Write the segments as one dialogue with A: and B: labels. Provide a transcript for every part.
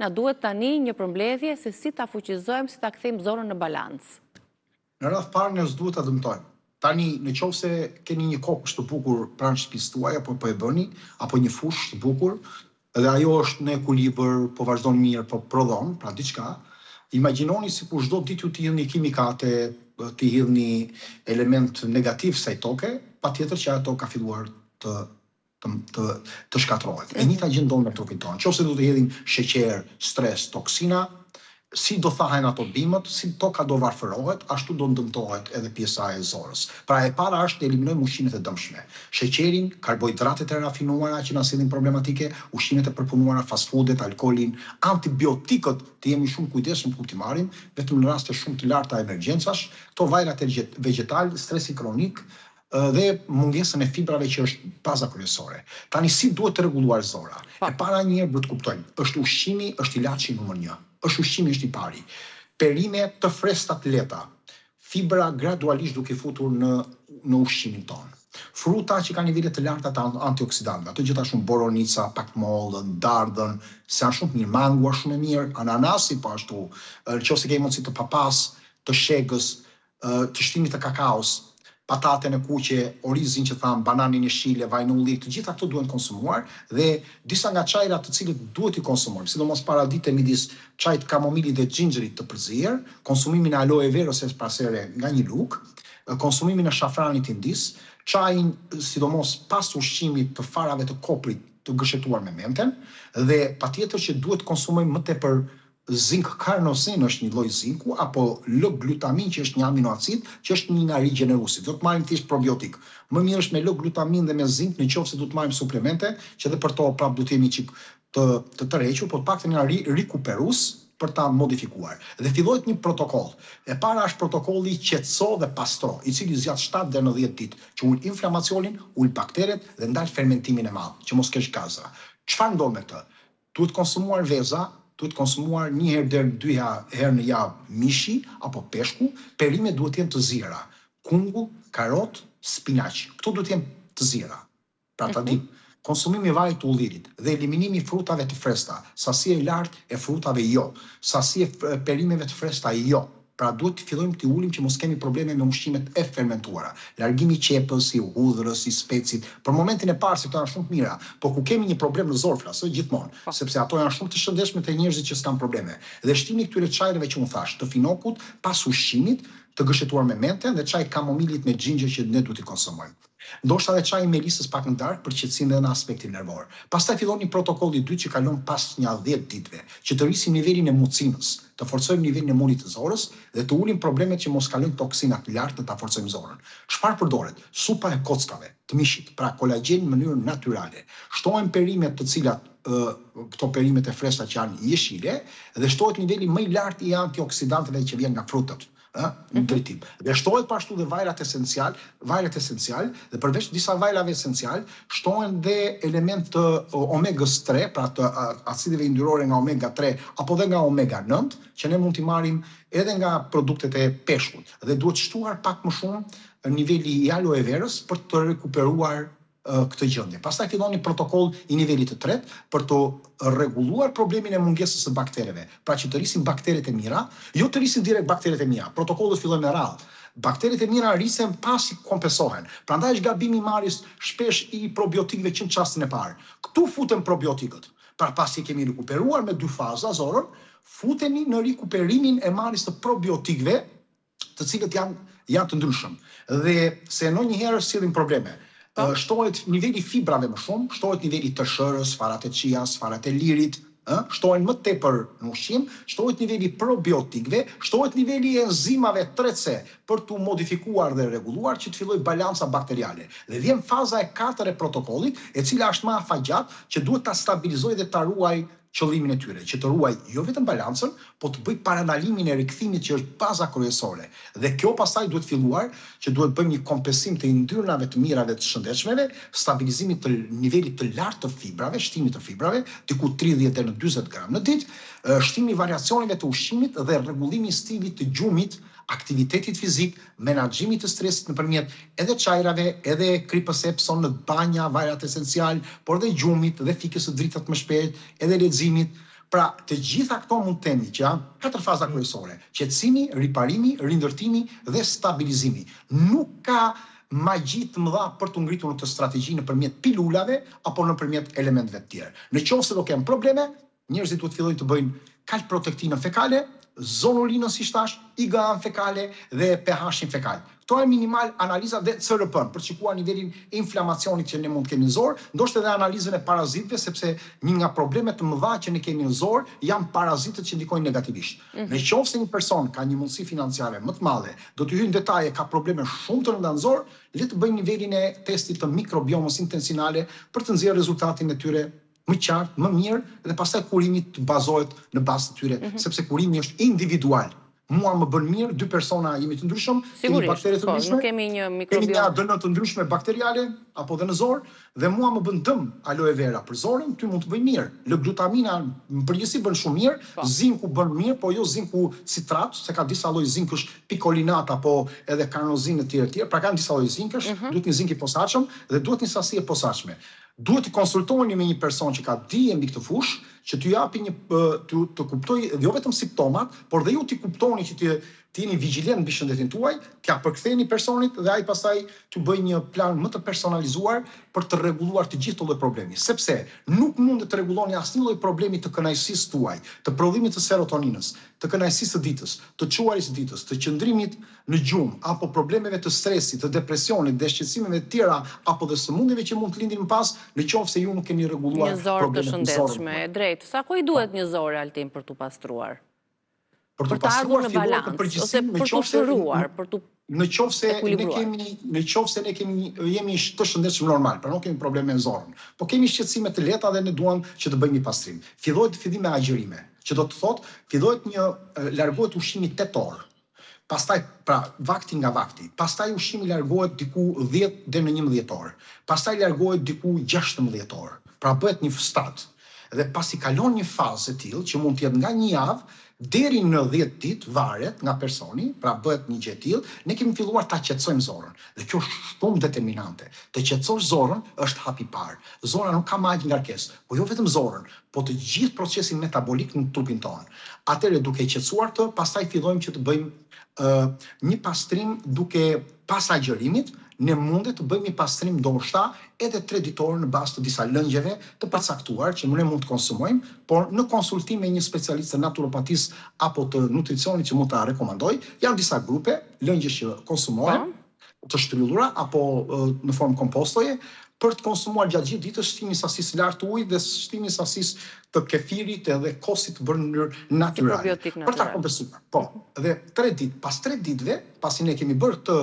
A: na duhet tani një përmbledhje se si ta fuqizojmë, si ta kthejmë zonën në balancë.
B: Në radhë parë ne s'duhet ta dëmtojmë. Tani, në qoftë se keni një kokë të bukur pranë shtëpisë tuaj apo po e bëni, apo një fushë të bukur, dhe ajo është në ekuilibër, po vazhdon mirë, po prodhon, pra diçka, imagjinoni sikur çdo ditë ju t'i hidhni kimikate, t'i hidhni element negativ kësaj toke, patjetër që ato ka filluar të shkatërrohet. E njëjta gjë ndodh me trupin tonë. Nëse do të hedhim sheqer, stres, toksina, si do thahen ato bimët, si toka do varfërohet, ashtu do ndëmtohet edhe pjesa e zorës. Pra e para është të eliminojmë ushqimet e dëmshme. Sheqerin, karbohidratet e rafinuara që na sillin problematike, ushqimet e përpunuara, fast foodet, alkoolin, antibiotikët, të jemi shumë kujdesshëm kur t'i marrim, vetëm në raste shumë të larta emergjencash, këto vajrat vegetal, stresi kronik, dhe mungesën e fibrave që është baza kryesore. Tani si duhet të rregulluar zora? E para një herë duhet të kuptojmë, është ushqimi, është ilaçi numër 1. Është ushqimi është i pari. Perime të freskëta të lehta. Fibra gradualisht duke futur në ushqimin tonë. Fruta që kanë nivele të larta të antioksidantëve, ato gjithashtu shumë boronica, pakmollën, dardhën, se janë shumë mirë, mangu është shumë e mirë, ananasi po ashtu, nëse kemi mundësi të papas, të shegës, të shtimit të kakaos, patatën e kuqe, orizin që tham, bananin e shile, vajin ullik, të gjitha këto duhen konsumuar dhe disa nga çajrat të cilët duhet i konsumojmë, sidomos paradite midis çajit kamomilit dhe xhinxherit të përzier, konsumimin e aloe verës pasere nga një luk, konsumimin e shafranit indis, çajin sidomos pas ushqimit të farave të koprit të gëshetuar me menten dhe patjetër që duhet konsumojmë më tepër zink karnosin është një lloj zinku, apo L-glutamin që është një aminoacid, që është një nga rigjeneruesit. Do të marrim thjesht probiotik. Më mirë është me L-glutamin dhe me zink nëse do të marrim suplemente, që edhe për to prapë do të jemi çik të tërhequr, por të paktën nga rikuperues për ta modifikuar. Dhe fillohet një protokoll. E para është protokolli qetëso dhe pastro, i cili zgjat 7 deri në 10 ditë, që ul inflamacionin, ul bakteret dhe ndal fermentimin e madh, që mos kesh gaza. Çfarë ndodh me këtë? Duhet konsumuar veza, duhet konsumuar 1 herë deri në 2 herë në javë mishi apo peshku, perimet duhet të jenë të zira. Kungull, karot, spinaq. Këto duhet të jenë të zira. Pra ta di, konsumimi i vajit të ullirit dhe eliminimi i frutave të freskëta, sasia e lartë e frutave jo, sasia e perimeve të freskëta jo. Pra duhet të fillojmë të ulim që mos kemi probleme me ushqimet e fermentuara. Largimi i qepës, i hudhrës, i specit. Për momentin e parë se këto janë shumë të mira, por ku kemi një problem në zor flasë gjithmonë, sepse ato janë shumë të shëndetshme te njerëzit që s'kan probleme. Dhe shtimi këtyre çajreve që unë thash, të finokut pas ushqimit, të gëshetuar me menten dhe çaj kamomilit me xhinxher që ne duhet i konsumojmë. Ndoshta edhe çaji melisës pak në darkë për qetësim dhe në aspektin nervor. Pastaj fillon një protokoll i dytë që kalon pas një 10 ditëve, që të rrisim nivelin e mucinës, të forcojmë nivelin e murit të zorës dhe të ulim problemet që mos kalojnë toksinat lartë dhe ta forcojmë zorën. Çfarë përdoret? Supa e kockave, të mishit, pra kolagjen në mënyrë natyrale. Shtohen perimet të cilat këto perimet e freskëta që janë jeshile dhe shtohet niveli më i lartë i antioksidantëve që vjen nga frutët. Në drejtim. Dhe shtohet pashtu dhe vajrat esencial dhe përveç disa vajrave esencial, shtohen dhe element të omegës 3, pra të acideve yndyrore nga omega 3 apo dhe nga omega 9, që ne mund t'i marrim edhe nga produktet e peshkut. Dhe duhet shtuar pak më shumë niveli i aloe verës për të rekuperuar këtë gjendje. Pastaj fillon një protokoll i nivelit të tretë për të rregulluar problemin e mungesës së baktereve. Pra që të rrisin bakteret e mira, jo të rrisin direkt bakteret e mira. Protokollet fillojnë me radhë. Bakteret e mira rrisen pasi kompensohen. Prandaj është gabimi i marrjes shpesh i probiotikëve që në çastin e parë. Ktu futen probiotikët. Pra pasi kemi rikuperuar me 2 faza zorën, futemi në rikuperimin e marrjes të probiotikëve, të cilët janë të ndryshëm. Dhe se ndonjëherë sillin probleme. Shtohet niveli fibrave më shumë, shtohet niveli të shërës, farat e qias, farat e lirit, shtohen më tepër në ushqim, shtohet niveli probiotikëve, shtohet niveli i enzimave 3C për të modifikuar dhe rregulluar që të fillojë balanca bakteriale. Dhe vjen faza e 4 e protokollit, e cila është më afatgjatë, që duhet ta stabilizojë dhe ta ruaj qëllimin e tyre, që të ruaj jo vetëm balancën, po të bëj parandalimin e rikthimit që është baza kryesore. Dhe kjo pastaj duhet filluar që duhet bëjmë një kompensim të yndyrnave të mirave të shëndetshmeve, stabilizimit të nivelit të lartë të fibrave, shtimit të fibrave, diku 30 deri në 40 gram në ditë, shtimi i variacioneve të ushqimit dhe rregullimi i stilit të gjumit, aktivitetit fizik, menaxhimit të stresit nëpërmjet edhe çajrave, edhe kripës Epsom në banja, vajrat esencial, por dhe gjumit dhe fikës së dritat më shpejt, edhe leximit. Pra, të gjitha këto mund të themi që janë 4 faza kryesore: qetësimi, riparimi, rindërtimi dhe stabilizimi. Nuk ka magji të mëdha për të ngritur në të strategji nëpërmjet pilulave apo nëpërmjet elementeve të tjerë. Në qoftë se do kemë probleme, njerëzit duhet fillojnë të bëjnë kalprotektinën fekale, zonulinën si thash, IgA-n fekale dhe pH-in fekal. Këto e minimal analiza dhe CRP-n për të shikuar nivelin e inflamacionit që ne mund të kemi në zor, ndoshta edhe analizën e parazitëve, sepse një nga problemet të mëdha që ne kemi në zor janë parazitët që ndikojnë negativisht. Në qoftë se një person ka një mundësi financiare më të madhe, do të hyjë në detaje, ka probleme shumë të rënda në zor, le të bëjnë nivelin e testit të mikrobiomës intestinale për të nxjerrë rezultatin e tyre më qartë, më mirë, dhe pastaj kurimi të bazohet në bazë të tyre, sepse kurimi është individual. Mua më bën mirë, 2 persona jemi të ndryshëm, kemi baktere të ndryshme,
A: kemi një
B: kemi
A: mikrobiom.
B: një ADN të ndryshme bakteriale apo dhe në zor, dhe mua më bën dëm aloe vera për zorin, ty mund të bëj mirë. L-glutamina në përgjithësi bën shumë mirë, zinku bën mirë, po jo zinku citrat, se ka disa lloj zinkësh pikolinat apo edhe karnozinë të tjerë, pra kanë disa lloj zinkësh, duhet një zink i posaçëm dhe duhet një sasi e posaçme. Duhet të konsultoheni me një person që ka dije mbi këtë fushë, që t'ju japi të kuptojë jo vetëm simptomat, por dhe ju t'i kuptoni që të jeni vigjilent mbi shëndetin tuaj, t'ja përktheni personit dhe ai pastaj t'ju bëj një plan më të personalizuar për të rregulluar të gjithë lloj problemi. Sepse nuk mundet të rregulloni asnjë lloj problemi të kënaqësisë tuaj, të prodhimit të serotoninës, të kënaqësisë së ditës, të çuaris së ditës, të qëndrimit në gjumë, apo problemeve të stresit, të depresionit, dhe shqetësimeve të tjera, apo dhe sëmundjeve që mund të lindin më pas, nëse ju nuk keni rregulluar
A: problemet të shëndetshme. Drejt, sa kohë i duhet një zor Altin për t'u pastruar?
B: Për
A: të ardhur në balancë ose për të shëruar, për të
B: në qoftë se ne jemi të shëndetshëm normal, pra nuk kemi probleme në zorën, po kemi shqetësime të lehta dhe ne duam që të bëjmë një pastrim. Fillim me agjërime, që do të thotë fillohet largohet ushqimi 8 orë. Pastaj, pra, vakti nga vakti. Pastaj ushqimi largohet diku 10 deri në 11 orë. Pastaj largohet diku 16 orë. Pra bëhet një strat. Dhe pasi kalon një fazë e tillë që mund të jetë nga një javë deri në 10 ditë, varet nga personi, pra bëhet një gjë e tillë, ne kemi filluar ta qetësojmë zorën. Dhe kjo është shumë determinante. Të qetësosh zorën është hapi i parë. Zora nuk ka magj ngarkesë, po jo vetëm zorën, po të gjithë procesin metabolik në trupin tonë. Atëherë duke qetësuar këtë, pastaj fillojmë që të bëjmë një pastrim duke pas agjërimit. Ne mundet të bëjmë një pastrim ndoshta edhe 3 ditore në bazë të disa lëngjeve të përcaktuar që ne mund të konsumojmë, por në konsultim me një specialist të naturopatisë apo të nutricionit që mund ta rekomandoj, janë disa grupe lëngjesh që konsumohen, të shtyllura apo në formë kompostoje, për të konsumuar gjatë gjithë ditës, shtimi sasisë lartë ujë dhe shtimi sasisë të kefirit edhe kosit bërë në mënyrë natyrale. Për ta kompensuar. Po, dhe 3 ditë, pas 3 ditëve, pasi ne kemi bërë të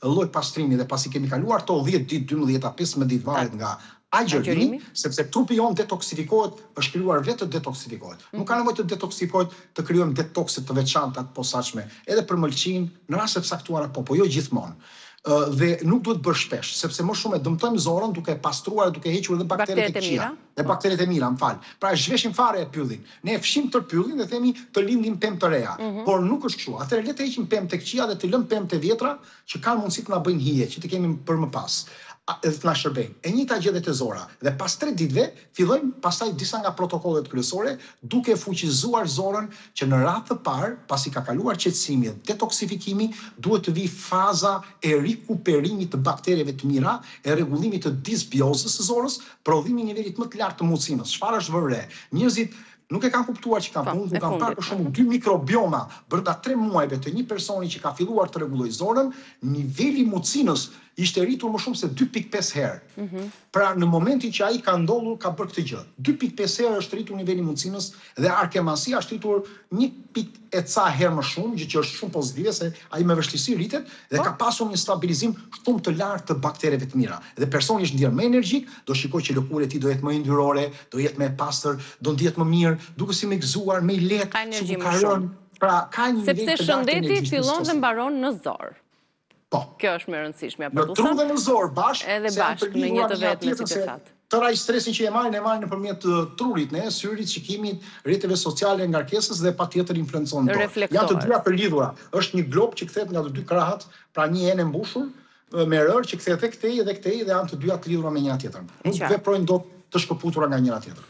B: lloj pastrimi dhe pasi kemi kaluar to 10 ditë, 12, 15 ditë varet nga agjërimi, sepse trupi jon detoksifikohet, është krijuar vetë të detoksifikohet. Nuk ka nevojë të detoksifikohet të krijojmë detokse të veçanta të posaçme, edhe për mëlçin, në raste të caktuara po jo gjithmonë. Dhe nuk duhet bërë shpesh, sepse më shumë e dëmtojmë zorën duke pastruar, duke hequr edhe bakteret e këqija. Dhe bakteret e mira, pra zhveshim fare e pyllin. Ne e fshim tër pyllin dhe themi të lindin pemë të reja. Por nuk është kështu. Atëherë le të heqim pemë të këqija dhe të lëm pemë të vjetra që kanë mundësi të na bëjnë hije, që të kemi për më pas. Edhe të na shërbejnë. E njëjta gjë te zora. Dhe pas 3 ditëve fillojmë pastaj disa nga protokollet kryesore duke fuqizuar zorën që në radhë të parë, pasi ka kaluar qetësimi dhe detoksifikimi, duhet të vi faza e rikuperimit të bakterjeve të mira, e rregullimit të disbiozës së zorës, prodhimi i nivelit më të lartë të mucinës. Çfarë është vënë re? Njerëzit nuk e kanë kuptuar që kanë punë, kanë parë për shembull 2 mikrobioma brenda 3 muajve të një personi që ka filluar të rregullojë zorën, niveli i mucinës ishte rritur më shumë se 2.5 herë. Pra në momentin që ai ka ndodhur, ka bërë këtë gjë. 2.5 herë është rritur niveli i mucinës dhe arkemasia është rritur 1.5 herë më shumë, gjë që është shumë pozitive se ai me vështirësi rritet dhe ka pasur një stabilizim shumë të lartë të baktereve të mira. Dhe personi është ndjer më energjik, do shikoj që lëkura e tij do jetë më yndyrore, do jetë më e pastër, do ndihet më mirë, duke si më gëzuar, më i lehtë,
A: ka energji më shumë.
B: Pra ka një nivel të lartë.
A: Sepse shëndeti fillon dhe mbaron në zor.
B: Po.
A: Kjo është më e rëndësishme
B: për tu. Në tru dhe në zor bashkë,
A: edhe bashkë në një të vetme si të thatë.
B: Tëra i stresin që e marrin nëpërmjet trurit, syrit, shikimit, rrjeteve sociale, ngarkesës dhe patjetër influencon dorë. Janë të dyja përlidhura. Është një glob që kthehet nga të dy krahat, pra një enë mbushur me rër që kthehet tek këtej dhe këtej dhe janë të dyja të lidhura me njëra tjetrën. Nuk veprojnë dot të shkëputura nga njëra tjetra.